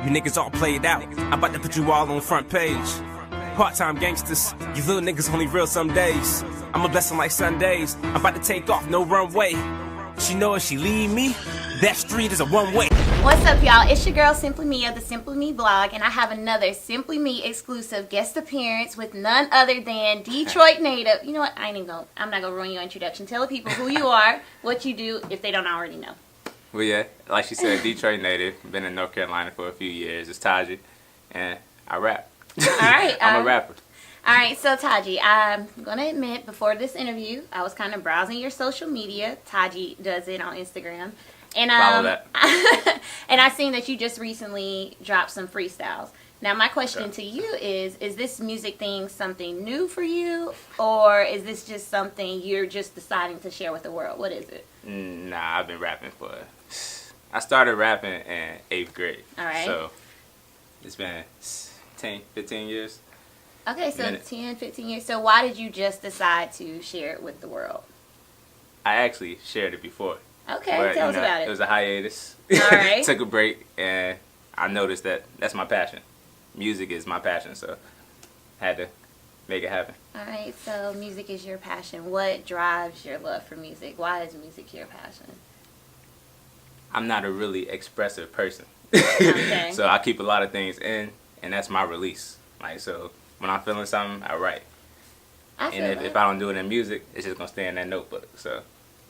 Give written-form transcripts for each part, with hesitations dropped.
You niggas all played out. I'm about to put you all on front page. Part-time gangsters, you little niggas only real some days. I'm a blessing like Sundays. I'm about to take off, no runway. She know if she leave me, that street is a one-way. What's up, y'all? It's your girl SimplyMei of the SimplyMei blog, and I have another SimplyMei exclusive guest appearance with none other than Detroit native. You know what? I'm not gonna ruin your introduction. Tell the people who you are, what you do, if they don't already know. Well, yeah, like she said, Detroit native. Been in North Carolina for a few years. It's Tahji, and I rap. All right, I'm a rapper. All right, so Tahji, I'm gonna admit, before this interview, I was kind of browsing your social media. Tahji does it on Instagram, and Follow that. and I seen that you just recently dropped some freestyles. Now, my question to you is this music thing something new for you, or is this just something you're just deciding to share with the world? What is it? Nah, I've been rapping I started rapping in 8th grade. All right. So it's been 10, 15 years. Okay, so 10, 15 years. So why did you just decide to share it with the world? I actually shared it before. Okay, but, tell us about it. It was a hiatus. All right. Took a break, and I noticed that that's my passion. Music is my passion, so I had to make it happen. All right, so music is your passion. What drives your love for music? Why is music your passion? I'm not a really expressive person. Okay. So I keep a lot of things in, and that's my release. Like, so when I'm feeling something, I write. If I don't do it in music, it's just going to stay in that notebook. So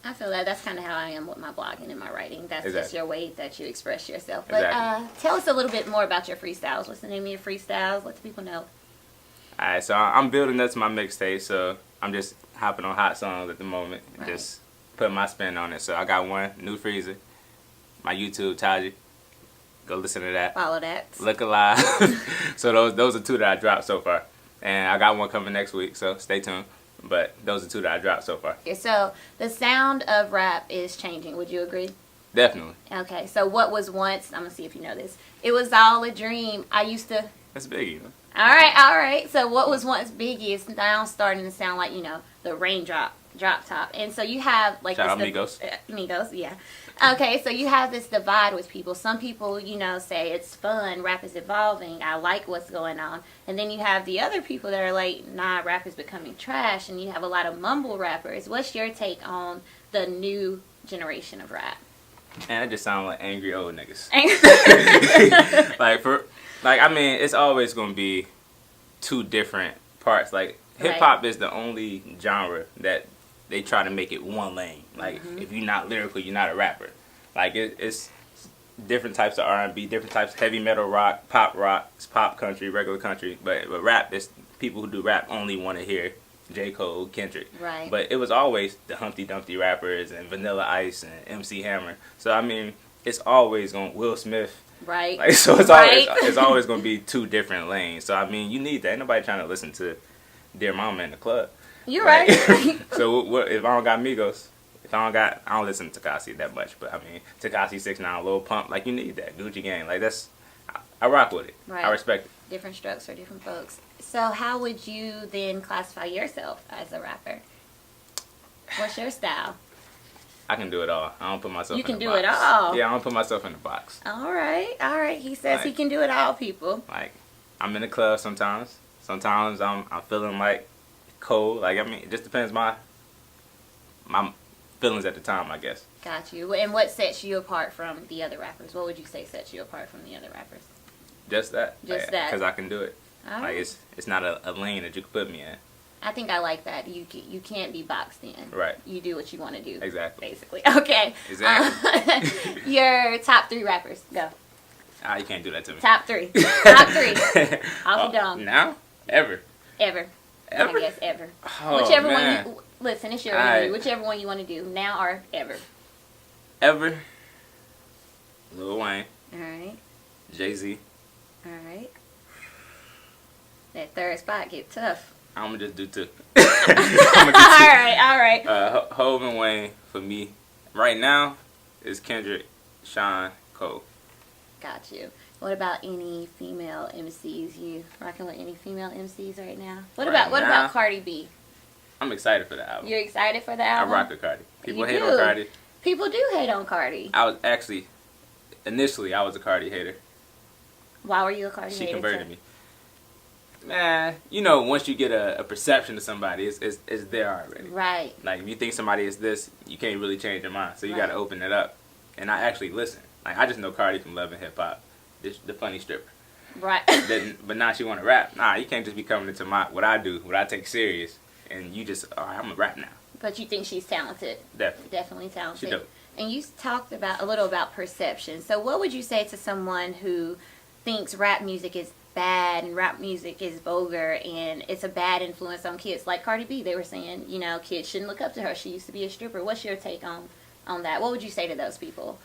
I feel that. That's kind of how I am with my blogging and my writing. That's Exactly. just your way that you express yourself. But Exactly. Tell us a little bit more about your freestyles. What's the name of your freestyles? Let the people know. Alright, so I'm building up to my mixtape, so I'm just hopping on hot songs at the moment and just putting my spin on it. So I got one, New Freezer, my YouTube, Tahji. Go listen to that. Follow that. Look Alive. So those are two that I dropped so far. And I got one coming next week, so stay tuned. But those are two that I dropped so far. Okay, so the sound of rap is changing. Would you agree? Definitely. Okay, so what was once, I'm going to see if you know this, it was all a dream. I used to... That's Biggie. All right. So what was once Biggie is now starting to sound like, the raindrop, drop top. And so you have like Shout out this... Migos. Migos, yeah. Okay, so you have this divide with people. Some people, say it's fun, rap is evolving, I like what's going on. And then you have the other people that are like, nah, rap is becoming trash. And you have a lot of mumble rappers. What's your take on the new generation of rap? And I just sound like angry old niggas. It's always gonna be two different parts. Like hip hop is the only genre that they try to make it one lane. Like if you're not lyrical, you're not a rapper. Like it's different types of R&B, different types of heavy metal rock, it's pop country, regular country. But rap, is people who do rap only want to hear J. Cole, Kendrick. Right. But it was always the Humpty Dumpty rappers and Vanilla Ice and MC Hammer. So it's always going Will Smith. Right. Like, so it's always going to be two different lanes. So you need that. Ain't nobody trying to listen to Dear Mama in the club. You're right. So if I don't got Migos, I don't listen to Tekashi that much. But Tekashi 6ix9ine, Lil Pump, like you need that Gucci Gang. Like I rock with it. Right. I respect it. Different strokes for different folks. So how would you then classify yourself as a rapper? What's your style? I can do it all. I don't put myself in the box. You can do it all? Yeah, I don't put myself in the box. All right. He says he can do it all, people. Like, I'm in the club sometimes. Sometimes I'm feeling like cold. It just depends my feelings at the time, I guess. Got you. And what sets you apart from the other rappers? What would you say sets you apart from the other rappers? Just that. Just that. Because I can do it. All right. It's not a lane that you can put me in. I think I like that. You can't be boxed in. Right. You do what you want to do. Exactly. Basically. Okay. Exactly. Your top 3 rappers. Go. You can't do that to me. Top 3. Top 3. I'll be dumb. Now? Ever? Ever. Ever? I guess ever. Oh, Whichever man. one you... Listen, it's your interview. Whichever one you want to do. Now or ever. Ever? Lil Wayne. All right. Jay-Z. All right. That third spot get tough. I'm going to just do 2. All right. Hov and Wayne, for me, right now, is Kendrick, Sean, Cole. Got you. What about any female MCs? You rocking with any female MCs right now? What about Cardi B? I'm excited for the album. You're excited for the album? I rock with Cardi. People hate do. on Cardi. People do hate on Cardi. Initially, I was a Cardi hater. Why were you a Cardi She hater? converted me. Man, you know, once you get a perception of somebody, it's there already. Right. Like, if you think somebody is this, you can't really change their mind. So you Right. got to open it up. And I actually listen. Like, I just know Cardi from Love and Hip Hop, the funny stripper. Right. But now she want to rap. Nah, you can't just be coming into what I do, what I take serious, and you just, all right, I'm going to rap now. But you think she's talented. Definitely. Definitely talented. She dope. And you talked a little about perception. So what would you say to someone who thinks rap music is bad and rap music is vulgar and it's a bad influence on kids? Like Cardi B, they were saying, you know, kids shouldn't look up to her. She used to be a stripper. What's your take on that? What would you say to those people?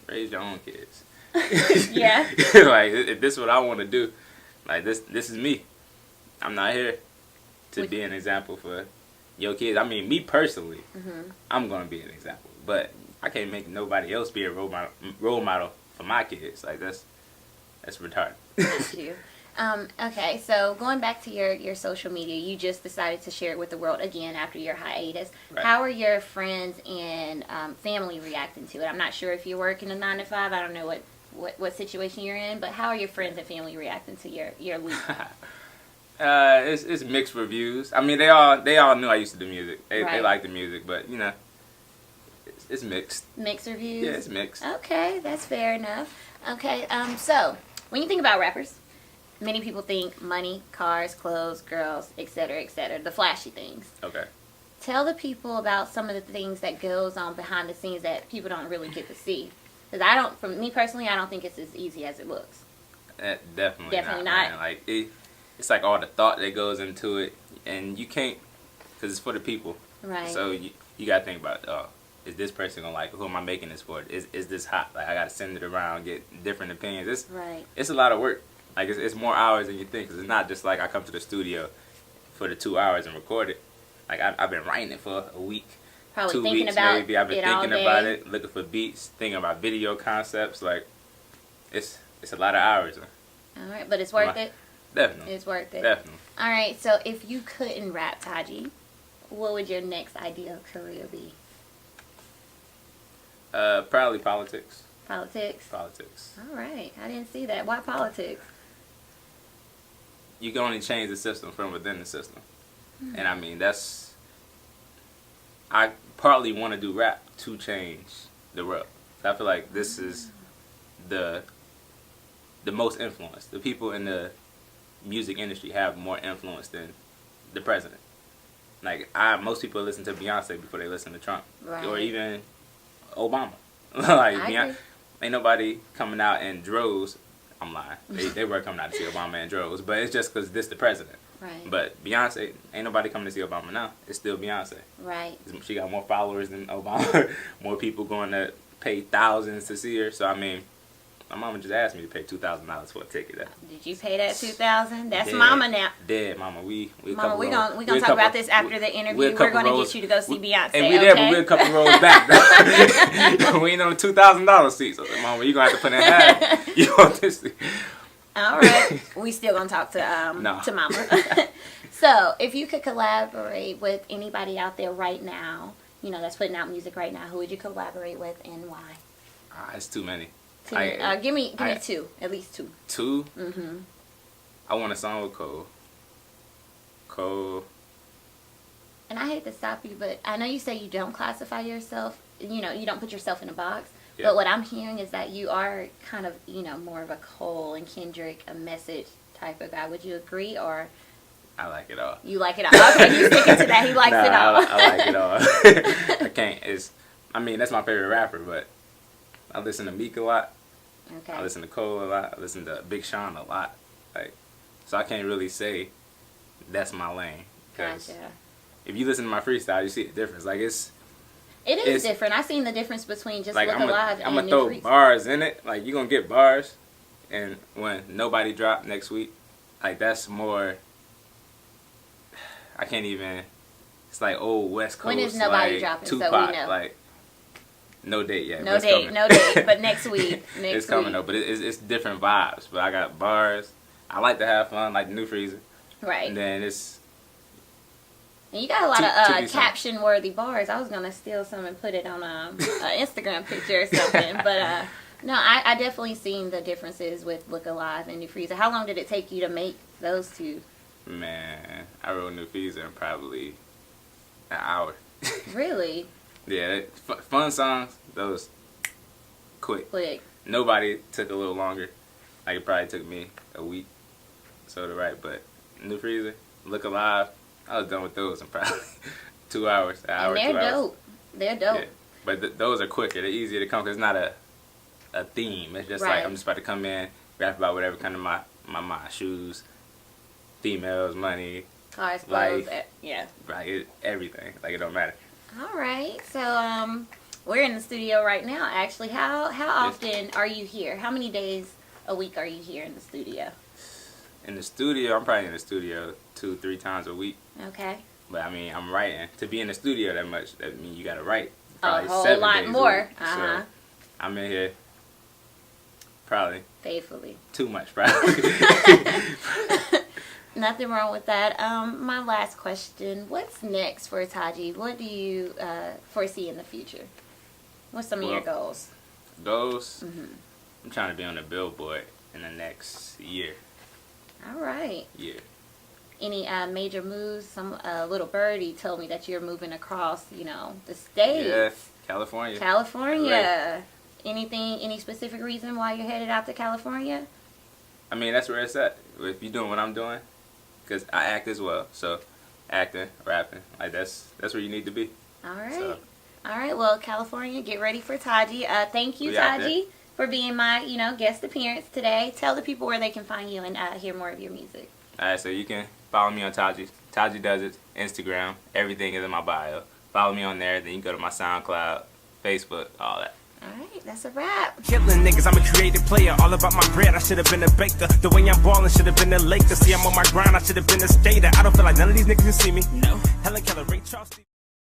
Raise your own kids. Yeah. Like, if this is what I want to do, like, this is me. I'm not here to be an example for your kids. I mean, me personally, I'm going to be an example. But I can't make nobody else be a role model for my kids. Like, that's retarded. That's you. Okay, so going back to your social media, you just decided to share it with the world again after your hiatus. Right. How are your friends and family reacting to it? I'm not sure if you're working a 9 to 5. I don't know what situation you're in, but how are your friends and family reacting to your leak? It's mixed reviews. I mean, they all knew I used to do music. They Right. like the music, but, you know, it's mixed. Mixed reviews? Yeah, it's mixed. Okay, that's fair enough. Okay, so when you think about rappers, many people think money, cars, clothes, girls, etc., the flashy things. Okay. Tell the people about some of the things that goes on behind the scenes that people don't really get to see. Because for me personally, I don't think it's as easy as it looks. Definitely not. Man. Like, it's like all the thought that goes into it, and you can't, because it's for the people. Right. So you got to think about, is this person going to like it? Who am I making this for? Is this hot? Like, I got to send it around, get different opinions. It's a lot of work. Like, it's more hours than you think, because it's not just like I come to the studio for the 2 hours and record it. Like, I've been writing it for a week. Probably 2 thinking weeks about maybe. I've been it all thinking day. about it, looking for beats, thinking about video concepts. Like, it's a lot of hours. All right, but it's worth it? Definitely. It's worth it. Definitely. All right, so if you couldn't rap, Tahji, what would your next ideal career be? Probably politics. Politics? Politics. All right, I didn't see that. Why politics? You can only change the system from within the system. And I mean, I partly want to do rap to change the world. I feel like this is the most influence. The people in the music industry have more influence than the president. Like, most people listen to Beyonce before they listen to Trump. Right. Or even Obama. Like, I agree. ain't nobody coming out in droves. I'm lying. They were coming out to see Obama in droves, but it's just because this the president. Right. But Beyonce, ain't nobody coming to see Obama now. It's still Beyonce. Right. She got more followers than Obama. More people going to pay thousands to see her. So, I mean, my mama just asked me to pay $2,000 for a ticket. Did you pay that $2,000? That's Dead. Mama now. Dead, mama. We Mama, we're gonna talk about this after the interview. We're gonna get you to go see Beyonce. And we okay? there, but we're a couple rows back. We ain't on the $2,000 seat. So, mama, you gonna have to put in half. You want this? All right. We still gonna talk to No. to Mama. So, if you could collaborate with anybody out there right now, you know, that's putting out music right now, who would you collaborate with and why? It's too many. Give me two, at least two. Two? Mm-hmm. I want a song with Cole. Cole. And I hate to stop you, but I know you say you don't classify yourself, you know, you don't put yourself in a box. Yeah. But what I'm hearing is that you are kind of, you know, more of a Cole and Kendrick, a message type of guy. Would you agree, or? I like it all. You like it all. Okay, he's sticking to that. He likes it all. I like it all. I can't. I mean, that's my favorite rapper, but I listen to Meek a lot. Okay. I listen to Cole a lot. I listen to Big Sean a lot. Like, so I can't really say that's my lane. Gotcha. If you listen to my freestyle, you see the difference. Like, it is different. I've seen the difference between just like, Look Alive I'm and gonna throw freestyle. bars in it. Like, you're gonna get bars, and when nobody drop next week, like, that's more. I can't even. It's like old West Coast. When is nobody like, dropping? Tupac, so we know. Like, no date yet. No date, but next week. It's coming though, but it's different vibes. But I got bars. I like to have fun, like the New Freezer. Right. And then it's. And you got a lot of caption-worthy bars. I was gonna steal some and put it on an Instagram picture or something, but No, I definitely seen the differences with Look Alive and New Freezer. How long did it take you to make those two? Man, I wrote New Freezer in probably an hour. Really? Yeah, fun songs, those quick. Nobody took a little longer. Like, it probably took me a week so to write, but New Freezer, Look Alive, I was done with those in probably 2 hours, an hour, and 2 hours. dope. They're dope. Yeah. But those are quicker. They're easier to come because it's not a theme. It's just like I'm just about to come in, rap about whatever kind of my shoes, females, money, cars, life, clothes, yeah. Right, everything. Like, it don't matter. All right. So we're in the studio right now. Actually, how often are you here? How many days a week are you here in the studio? In the studio, I'm probably in the studio 2-3 times a week. Okay. But I mean, I'm writing. To be in the studio that much, that means you gotta write. A whole lot more. So I'm in here probably faithfully. Too much, probably. Nothing wrong with that. My last question: what's next for Tahji? What do you foresee in the future? What's some of your goals? Goals? I'm trying to be on the Billboard in the next year. All right. Yeah. Any major moves? Some little birdie told me that you're moving across, the states. Yes, California. California. Right. Anything? Any specific reason why you're headed out to California? I mean, that's where it's at. If you're doing what I'm doing, because I act as well, so acting, rapping, like that's where you need to be. All right. So. All right. Well, California, get ready for Tahji. Thank you, Tahji, for being my guest appearance today. Tell the people where they can find you and hear more of your music. All right, so you can follow me on Tahji. Tahji Does It, Instagram. Everything is in my bio. Follow me on there. Then you can go to my SoundCloud, Facebook, all that. All right, that's a wrap. Killing niggas, I'm a creative player. All about my bread, I should have been a baker. The way I'm balling should have been a Laker. See, I'm on my grind, I should have been a skater. I don't feel like none of these niggas can see me. No. Helen Keller, Ray Charles.